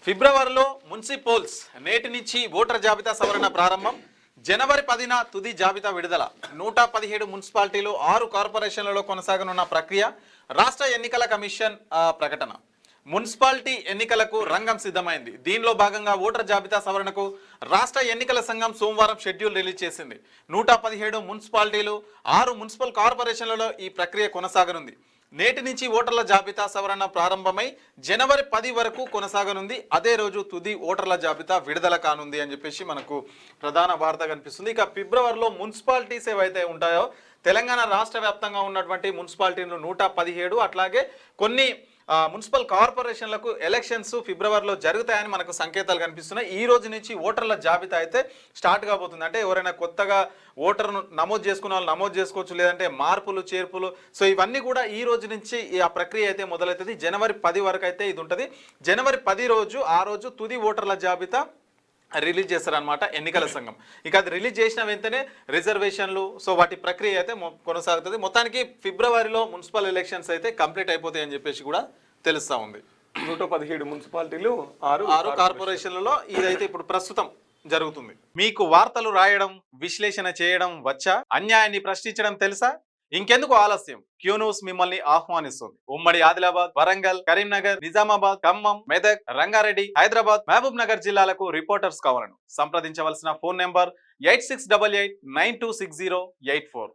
ఫిబ్రవరిలో మున్సిపల్స్ నేటి నుంచి ఓటర్ జాబితా సవరణ ప్రారంభం. జనవరి 10న తుది జాబితా విడుదల. 117 మున్సిపాలిటీలు 6 కార్పొరేషన్లలో కొనసాగనున్న ప్రక్రియ. రాష్ట్ర ఎన్నికల కమిషన్ ప్రకటన. మున్సిపాలిటీ ఎన్నికలకు రంగం సిద్ధమైంది. దీనిలో భాగంగా ఓటర్ జాబితా సవరణకు రాష్ట్ర ఎన్నికల సంఘం సోమవారం షెడ్యూల్ రిలీజ్ చేసింది. 117 మున్సిపాలిటీలు 6 మున్సిపల్ కార్పొరేషన్లలో ఈ ప్రక్రియ కొనసాగనుంది. నేటి నుంచి ఓటర్ల జాబితా సవరణ ప్రారంభమై జనవరి 10 వరకు కొనసాగనుంది. అదే రోజు తుది ఓటర్ల జాబితా విడుదల కానుంది అని చెప్పేసి మనకు ప్రధాన వార్త కనిపిస్తుంది. ఇక ఫిబ్రవరిలో మున్సిపాలిటీస్ ఏవైతే ఉంటాయో తెలంగాణ రాష్ట్ర వ్యాప్తంగా ఉన్నటువంటి మున్సిపాలిటీలు 117, అట్లాగే కొన్ని మున్సిపల్ కార్పొరేషన్లకు ఎలక్షన్స్ ఫిబ్రవరిలో జరుగుతాయని మనకు సంకేతాలు కనిపిస్తున్నాయి. ఈ రోజు నుంచి ఓటర్ల జాబితా అయితే స్టార్ట్ కాబోతుంది. అంటే ఎవరైనా కొత్తగా ఓటర్ను నమోదు చేసుకున్న వాళ్ళు నమోదు చేసుకోవచ్చు, లేదంటే మార్పులు చేర్పులు, సో ఇవన్నీ కూడా ఈ రోజు నుంచి ఆ ప్రక్రియ అయితే మొదలవుతుంది. జనవరి 10 వరకు అయితే ఇది ఉంటుంది. జనవరి 10 రోజు ఆ రోజు తుది ఓటర్ల జాబితా రిలీజ్ చేస్తారనమాట ఎన్నికల సంఘం. ఇక అది రిలీజ్ చేసిన వెంటనే రిజర్వేషన్లు, సో వాటి ప్రక్రియ అయితే కొనసాగుతుంది. మొత్తానికి ఫిబ్రవరిలో మున్సిపల్ ఎలక్షన్స్ అయితే కంప్లీట్ అయిపోతాయి అని చెప్పేసి కూడా తెలుస్తూ ఉంది. 117 మున్సిపాలిటీలు 6 కార్పొరేషన్లలో ఇదైతే ఇప్పుడు ప్రస్తుతం జరుగుతుంది. మీకు వార్తలు రాయడం, విశ్లేషణ చేయడం వచ్చా? అన్యాయాన్ని ప్రశ్నించడం తెలుసా? ఇంకెందుకు ఆలస్యం? క్యూ న్యూస్ మిమ్మల్ని ఆహ్వానిస్తుంది. ఉమ్మడి ఆదిలాబాద్, వరంగల్, కరీంనగర్, నిజామాబాద్, ఖమ్మం, మెదక్, రంగారెడ్డి, హైదరాబాద్, మహబూబ్ నగర్ జిల్లాలకు రిపోర్టర్స్ కావాలను సంప్రదించవలసిన ఫోన్ నెంబర్ 8688926084.